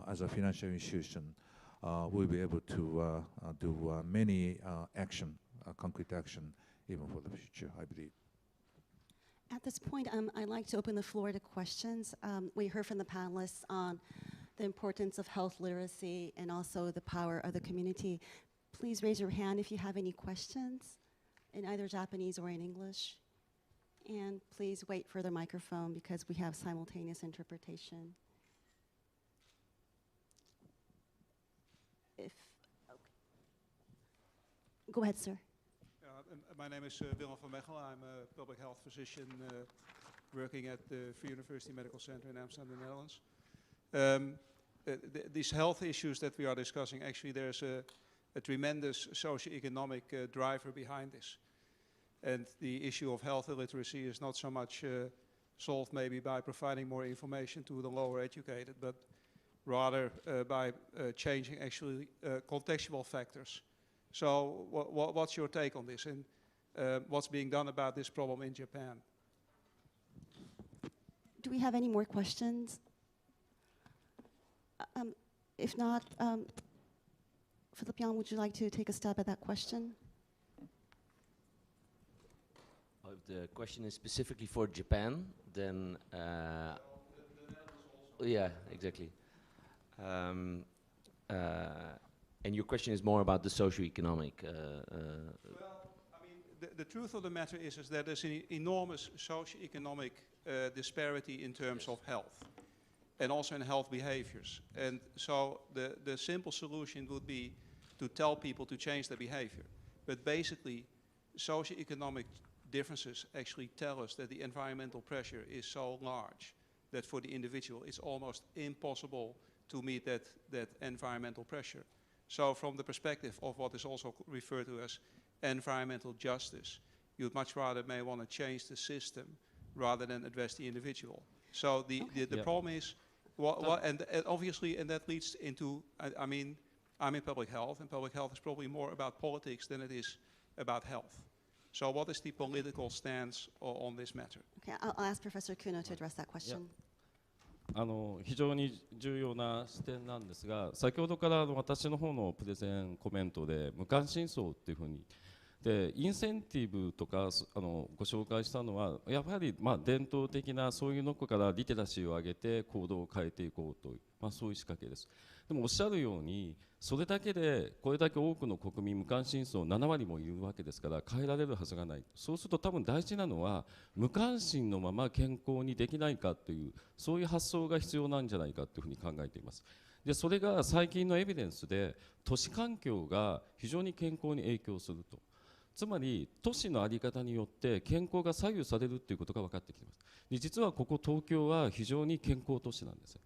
as a financial institution, we'll be able to do many concrete action, even for the future, I believe. At this point, I'd like to open the floor to questions. We heard from the panelists on the importance of health literacy and also the power of the community. Please raise your hand if you have any questions in either Japanese or in English. And please wait for the microphone because we have simultaneous interpretation. Go ahead, sir. My name is Willem van Mechel. I'm a public health physician working at the Free University Medical Center in Amsterdam, the Netherlands. These health issues that we are discussing, actually there's a tremendous socioeconomic driver behind this. And the issue of health illiteracy is not so much solved maybe by providing more information to the lower educated, but rather by changing actually contextual factors. So what's your take on this, and what's being done about this problem in Japan? Do we have any more questions? If not, Philipp, would you like to take a stab at that question? If the question is specifically for Japan, then yeah, exactly. And your question is more about the socioeconomic. Well, I mean, the truth of the matter is that there's an enormous socioeconomic disparity in terms of health, and also in health behaviors. And so the simple solution would be to tell people to change their behavior. But basically, socioeconomic differences actually tell us that the environmental pressure is so large that for the individual it's almost impossible to meet that environmental pressure. So from the perspective of what is also referred to as environmental justice, you'd much rather may want to change the system rather than address the individual. So the problem is, and obviously, and that leads into, I mean, I'm in public health, and public health is probably more about politics than it is about health. So what is the political stance on this matter? Okay, I'll ask Professor Kuno to address that question. 非常に重要な視点なんですが、先ほどから私の方のプレゼンコメントで無関心層っていうふうにでインセンティブとかご紹介したのはやはり伝統的なそういうのからリテラシーを上げて行動を変えていこうという、そういう仕掛けです。でもおっしゃるようにそれだけでこれだけ多くの国民無関心層7割もいるわけですから変えられるはずがない。そうすると多分大事なのは無関心のまま健康にできないかというそういう発想が必要なんじゃないかというふうに考えています。でそれが最近のエビデンスで都市環境が非常に健康に影響すると。つまり都市の在り方によって健康が左右されるということが分かってきています。で実はここ東京は非常に健康都市なんです。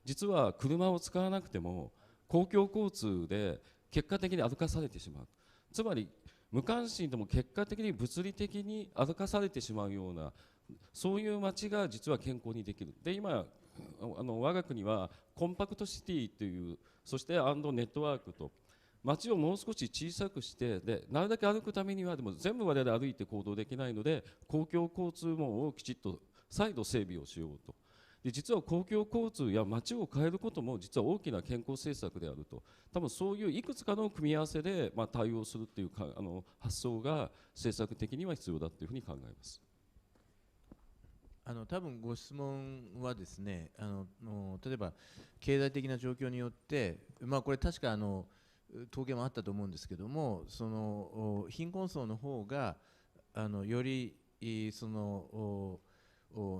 実は車を使わなくても公共交通で結果的に歩かされてしまう。つまり無関心でも結果的に物理的に歩かされてしまうようなそういう街が実は健康にできる。で今我が国はコンパクトシティというそしてネットワークと街をもう少し小さくしてでなるだけ歩くためにはでも全部我々歩いて行動できないので公共交通網をきちっと再度整備をしようと。で実は公共交通や街を変えることも実は大きな健康政策であると。多分そういういくつかの組み合わせで、対応するというか発想が政策的には必要だというふうに考えます。多分ご質問はですね、例えば経済的な状況によって、これ確か統計もあったと思うんですけども、その貧困層の方がより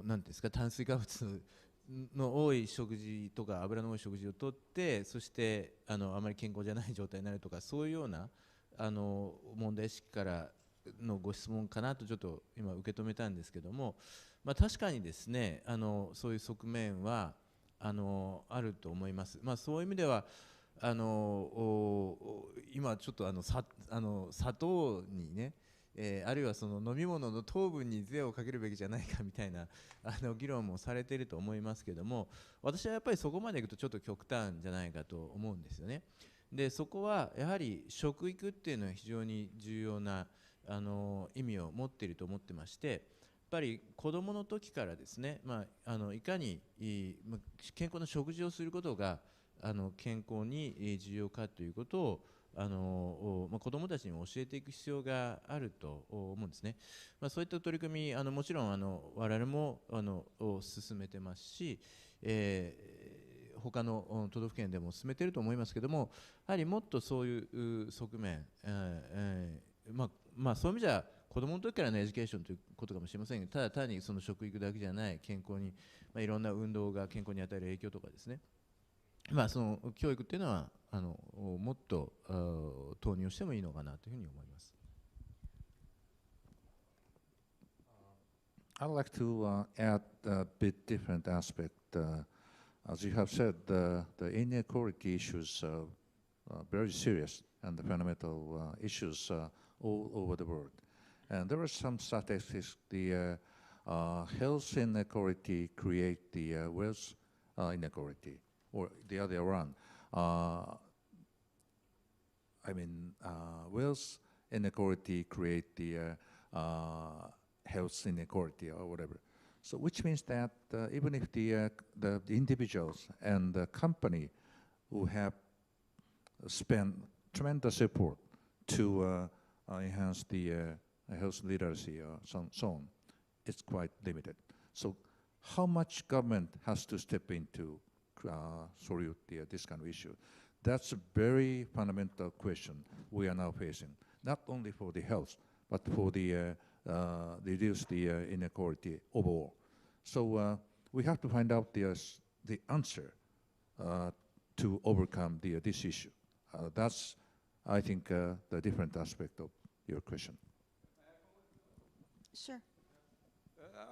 なんですか、炭水化物の多い食事とか油の多い食事をとって、そしてあまり健康じゃない状態になるとか、そういうような問題意識からのご質問かなとちょっと今受け止めたんですけども、確かにですね、そういう側面はあると思います。そういう意味では今ちょっと砂糖にね、あるいはその飲み物の糖分に税をかけるべきじゃないかみたいな議論もされていると思いますけども、私はやっぱりそこまでいくとちょっと極端じゃないかと思うんですよね。でそこはやはり食育っていうのは非常に重要な意味を持っていると思ってまして、やっぱり子どもの時からですね、いかに健康な食事をすることが健康に重要かということを子どもたちに教えていく必要があると思うんですね。そういった取り組みもちろん我々も進めてますし、他の都道府県でも進めていると思いますけども、やはりもっとそういう側面、そういう意味じゃ子どもの時からのエデュケーションということかもしれませんが、ただ単にその食育だけじゃない健康に、いろんな運動が健康に与える影響とかですね、その教育っていうのはもっと投入してもいいのかなというふうに思います。I'd like to add a bit different aspect. As you have said, the inequality issues are very serious and the fundamental issues all over the world. And there are some statistics. The health inequality create the wealth inequality, or the other way around. Wealth inequality create the health inequality or whatever. So which means that even if the individuals and the company who have spent tremendous effort to enhance the health literacy or so on, it's quite limited. So how much government has to step in to solve this kind of issue? That's a very fundamental question we are now facing, not only for the health, but for the reduce the inequality overall. So we have to find out the answer to overcome this issue. That's, I think, the different aspect of your question. Sure.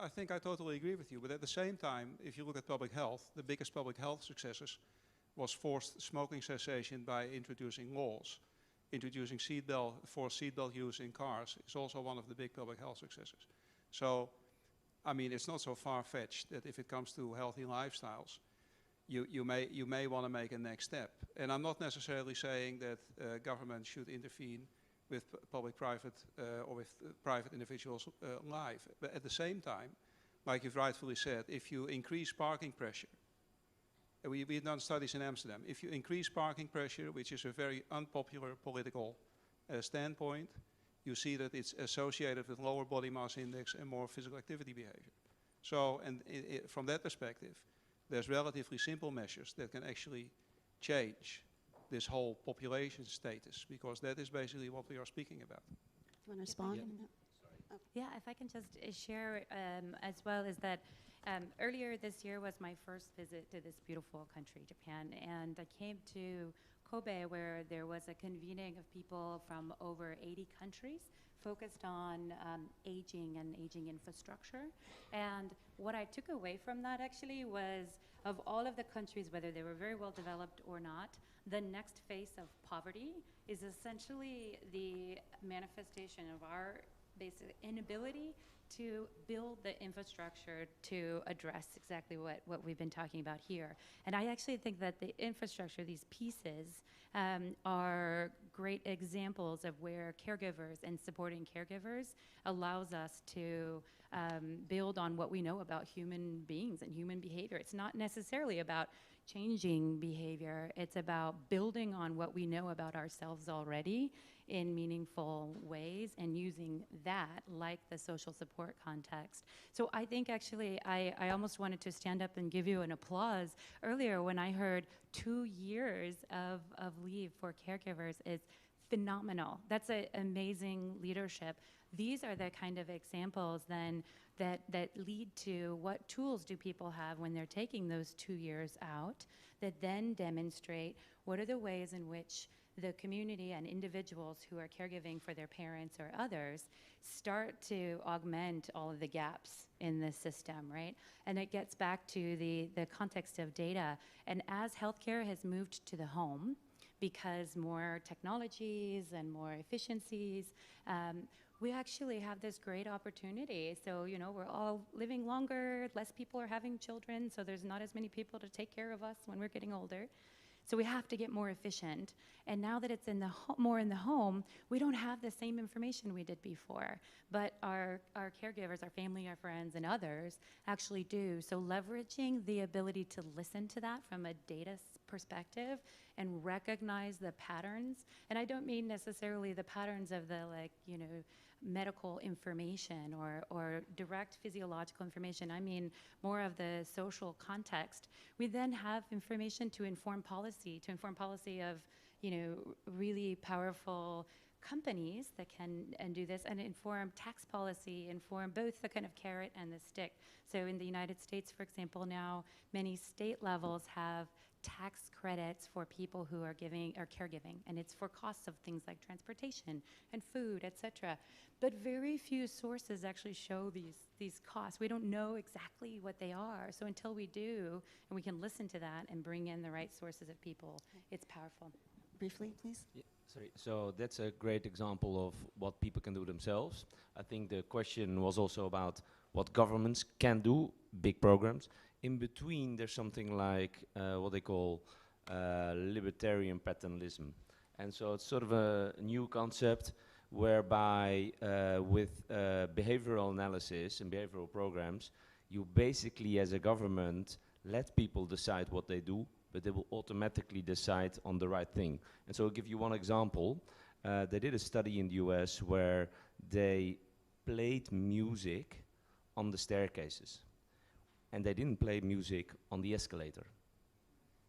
I think I totally agree with you, but at the same time, if you look at public health, the biggest public health successes was forced smoking cessation by introducing laws. Introducing forced seatbelt use in cars is also one of the big public health successes. So, I mean, it's not so far-fetched that if it comes to healthy lifestyles, you may want to make a next step. And I'm not necessarily saying that government should intervene with public-private or with private individuals' life. But at the same time, like you've rightfully said, if you increase parking pressure, we've done studies in Amsterdam, if you increase parking pressure, which is a very unpopular political standpoint, you see that it's associated with lower body mass index and more physical activity behavior. So, and from that perspective, there's relatively simple measures that can actually change this whole population status, because that is basically what we are speaking about. Do you want to respond? Yeah, if I can just share as well, is that earlier this year was my first visit to this beautiful country, Japan, and I came to Kobe, where there was a convening of people from over 80 countries focused on aging and aging infrastructure. And what I took away from that actually was, of all of the countries, whether they were very well developed or not, the next phase of poverty is essentially the manifestation of our basic inability to build the infrastructure to address exactly what we've been talking about here. And I actually think that the infrastructure, these pieces, are great examples of where caregivers and supporting caregivers allows us to build on what we know about human beings and human behavior. It's not necessarily about changing behavior. It's about building on what we know about ourselves already in meaningful ways and using that like the social support context. So I think actually I almost wanted to stand up and give you an applause earlier when I heard 2 years of leave for caregivers is phenomenal. That's an amazing leadership. These are the kind of examples then that lead to what tools do people have when they're taking those 2 years out that then demonstrate what are the ways in which the community and individuals who are caregiving for their parents or others start to augment all of the gaps in the system, right? And it gets back to the context of data. And as healthcare has moved to the home, because more technologies and more efficiencies, we actually have this great opportunity. So, you know, we're all living longer, less people are having children, so there's not as many people to take care of us when we're getting older. So we have to get more efficient. And now that it's more in the home, we don't have the same information we did before. But our caregivers, our family, our friends, and others actually do. So leveraging the ability to listen to that from a data perspective and recognize the patterns. And I don't mean necessarily the patterns of the, like, you know, medical information or direct physiological information. I mean more of the social context. We then have information to inform policy of, you know, really powerful companies that can do this and inform tax policy, inform both the kind of carrot and the stick. So in the United States, for example, now many state levels have tax credits for people who are caregiving, and it's for costs of things like transportation and food, etc. But very few sources actually show these costs. We don't know exactly what they are. So until we do, and we can listen to that and bring in the right sources of people, it's powerful. Briefly, please. Yeah, sorry. So that's a great example of what people can do themselves. I think the question was also about what governments can do, big programs. In between, there's something like what they call libertarian paternalism. And so it's sort of a new concept whereby with behavioral analysis and behavioral programs, you basically, as a government, let people decide what they do, but they will automatically decide on the right thing. And so I'll give you one example. They did a study in the US where they played music on the staircases. And they didn't play music on the escalator.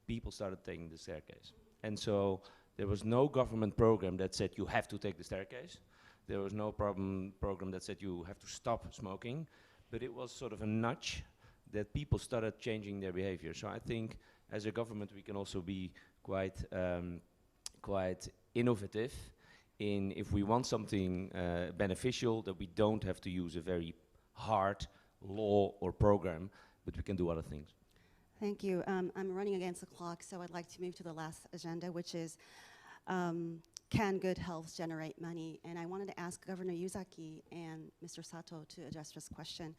People started taking the staircase. And so there was no government program that said you have to take the staircase. There was no program that said you have to stop smoking. But it was sort of a nudge that people started changing their behavior. So I think as a government we can also be quite innovative in if we want something beneficial, that we don't have to use a very hard law or program, but we can do other things. Thank you. I'm running against the clock, so I'd like to move to the last agenda, which is can good health generate money? And I wanted to ask Governor Yuzaki and Mr. Sato to address this question.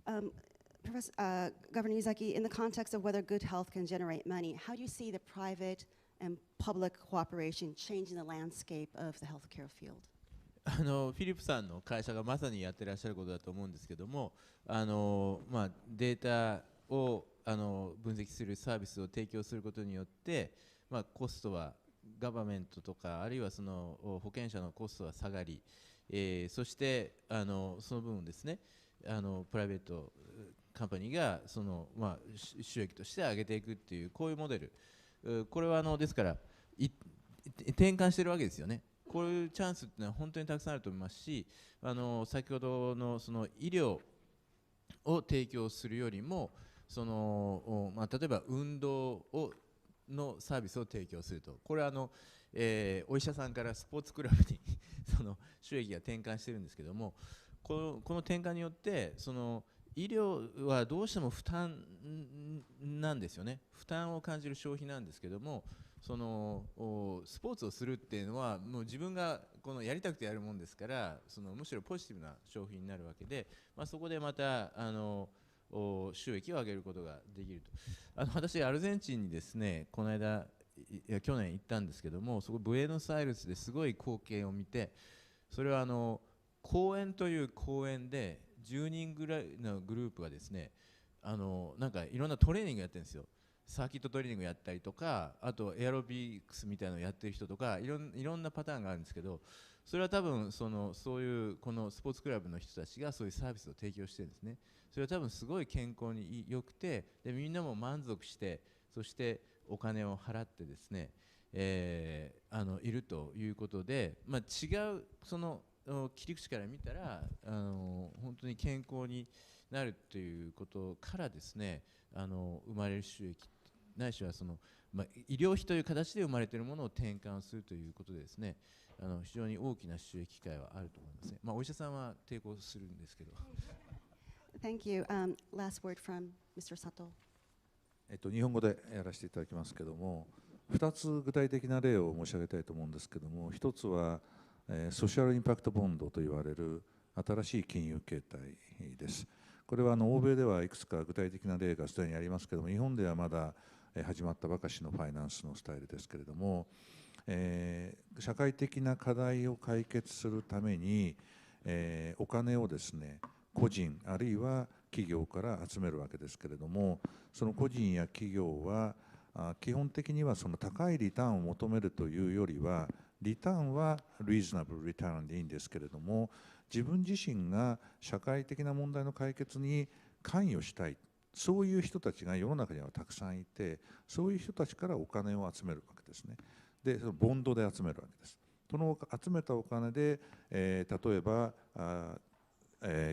Governor Yuzaki, in the context of whether good health can generate money, how do you see the private and public cooperation changing the landscape of the healthcare field? フィリップさんの会社がまさにやってらっしゃることだと思うんですけども、データを分析するサービスを提供することによって、コストはガバメントとかあるいはその保険者のコストは下がり、そしてその分ですね、プライベートカンパニーがその、収益として上げていくっていうこういうモデル、これはですから転換してるわけですよね。こういうチャンスっていうのは本当にたくさんあると思いますし、先ほどのその医療を提供するよりもその、例えば運動のサービスを提供すると、これはお医者さんからスポーツクラブにその収益が転換してるんですけども、この転換によってその医療はどうしても負担なんですよね。負担を感じる消費なんですけども、そのスポーツをするっていうのはもう自分がこのやりたくてやるもんですから、そのむしろポジティブな商品になるわけで、そこでまた収益を上げることができると。私アルゼンチンにですね、この間去年行ったんですけども、そこブエノスアイレスですごい光景を見て、それは公園という公園で10人ぐらいのグループがですね、なんかいろんなトレーニングやってるんですよ。サーキットトレーニングやったりとか、あとエアロビクスみたいなのをやってる人とか、いろんなパターンがあるんですけど、それは多分そういうこのスポーツクラブの人たちがそういうサービスを提供してるんですね。それは多分すごい健康に良くて、でみんなも満足して、そしてお金を払ってですね、いるということで、違うその切り口から見たら本当に健康になるということからですね、生まれる収益ないしは医療費という形で生まれているものを転換するということでですね、非常に大きな収益機会はあると思いますね。お医者さんは抵抗するんですけど。Thank you. Last word from Mr. Sato. 日本語でやらせていただきますけども、2つ具体的な例を申し上げたいと思うんですけども、1つは、ソーシャルインパクトボンドといわれる新しい金融形態です。これは欧米ではいくつか具体的な例がすでにありますけども、日本ではまだ始まったばかしのファイナンスのスタイルですけれども、社会的な課題を解決するために、お金をですね、個人あるいは企業から集めるわけですけれども、その個人や企業は基本的にはその高いリターンを求めるというよりは、リターンはリーズナブルリターンでいいんですけれども、自分自身が社会的な問題の解決に関与したい、そういう人たちが世の中にはたくさんいて、そういう人たちからお金を集めるわけですね。でそのボンドで集めるわけです。その集めたお金で、例えば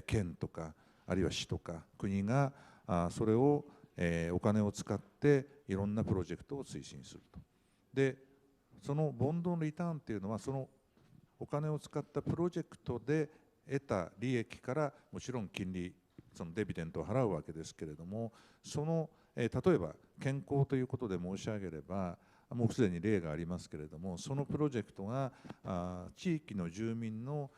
県とかあるいは市とか国がそれを、お金を使っていろんなプロジェクトを推進すると。でそのボンドのリターンっていうのは、そのお金を使ったプロジェクトで得た利益からもちろん金利、そのデビデントを払うわけですけれども、その、例えば健康ということで申し上げれば、もうすでに例がありますけれども、そのプロジェクトが地域の住民の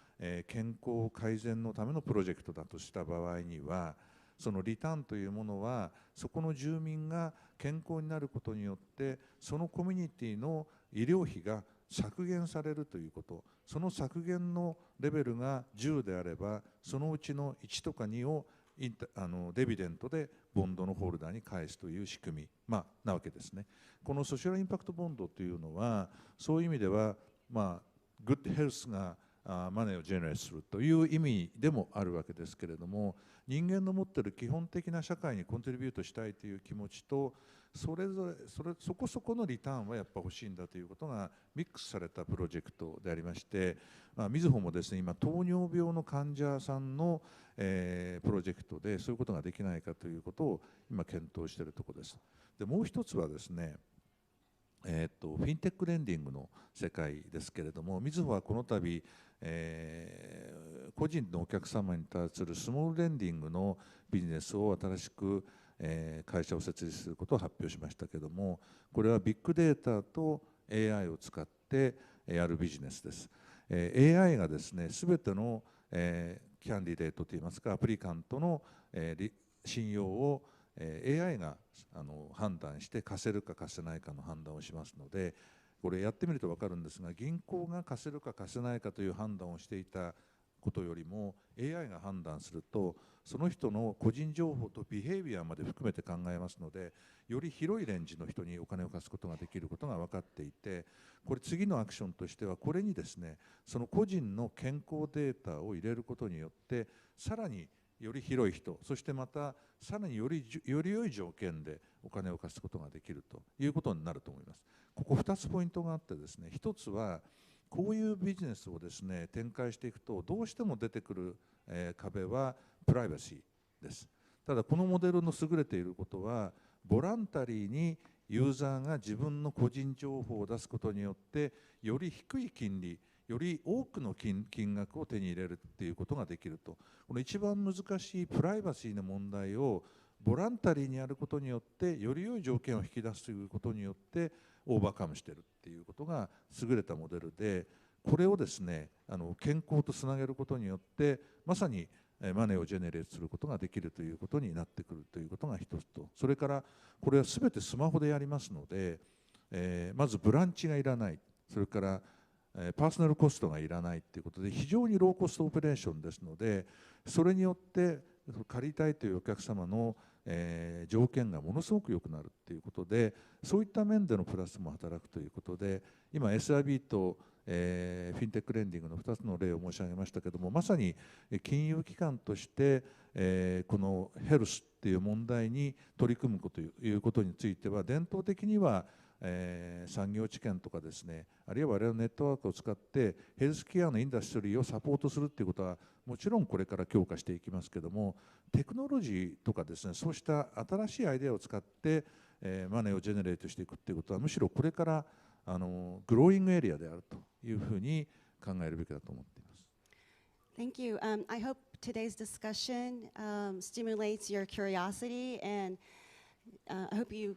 健康改善のためのプロジェクトだとした場合には、そのリターンというものは、そこの住民が健康になることによってそのコミュニティの医療費が削減されるということ、その削減のレベルが10であれば、そのうちの1とか2をデビデントでボンドのホルダーに返すという仕組み、なわけですね。このソーシャルインパクトボンドというのは、そういう意味では、グッドヘルスがマネーをジェネレートするという意味でもあるわけですけれども、人間の持っている基本的な社会にコントリビュートしたいという気持ちと、そこそこのリターンはやっぱ欲しいんだということがミックスされたプロジェクトでありまして、みずほもですね、今糖尿病の患者さんの、プロジェクトでそういうことができないかということを今検討しているところです。でもう一つはですね、フィンテックレンディングの世界ですけれども、みずほはこの度、個人のお客様に対するスモールレンディングのビジネスを新しく、会社を設立することを発表しましたけれども、これはビッグデータと AI を使ってやるビジネスです。AI がですね、すべての、キャンディデートといいますか、アプリカントの、信用をAI が判断して貸せるか貸せないかの判断をしますので、これやってみると分かるんですが、銀行が貸せるか貸せないかという判断をしていたことよりも AI が判断すると、その人の個人情報とビヘイビアまで含めて考えますので、より広いレンジの人にお金を貸すことができることが分かっていて、これ次のアクションとしては、これにですね、その個人の健康データを入れることによって、さらにより広い人、そしてまたさらにより良い条件でお金を貸すことができるということになると思います。ここ2つポイントがあってですね、1つはこういうビジネスをですね展開していくと、どうしても出てくる、壁はプライバシーです。ただこのモデルの優れていることは、ボランタリーにユーザーが自分の個人情報を出すことによって、より低い金利、より多くの金額を手に入れるっていうことができると。この一番難しいプライバシーの問題をボランタリーにやることによってより良い条件を引き出すということによってオーバーカムしているっていうことが優れたモデルで、これをですね健康とつなげることによってまさにマネーをジェネレートすることができるということになってくるということが一つと、それからこれは全てスマホでやりますので、まずブランチがいらない、それからパーソナルコストがいらないということで非常にローコストオペレーションですので、それによって借りたいというお客様の条件がものすごく良くなるということで、そういった面でのプラスも働くということで、今 SIB とフィンテックレンディングの2つの例を申し上げましたけれども、まさに金融機関としてこのヘルスっていう問題に取り組むということについては伝統的には産業知見とかですね、あるいは我々のネットワークを使ってヘルスケアのインダストリーをサポートするっていうことはもちろんこれから強化していきますけども、テクノロジーとかですね、そうした新しいアイデアを使ってマネーをジェネレートしていくっていうことはむしろこれからグローイングエリアであるというふうに考えるべきだと思っています。Thank you. I hope today's discussion stimulates your curiosity, and I hope you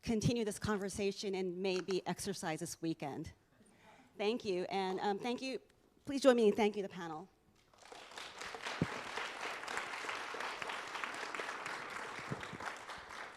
continue this conversation and maybe exercise this weekend. Thank you, and thank you. Please join me in thanking the panel.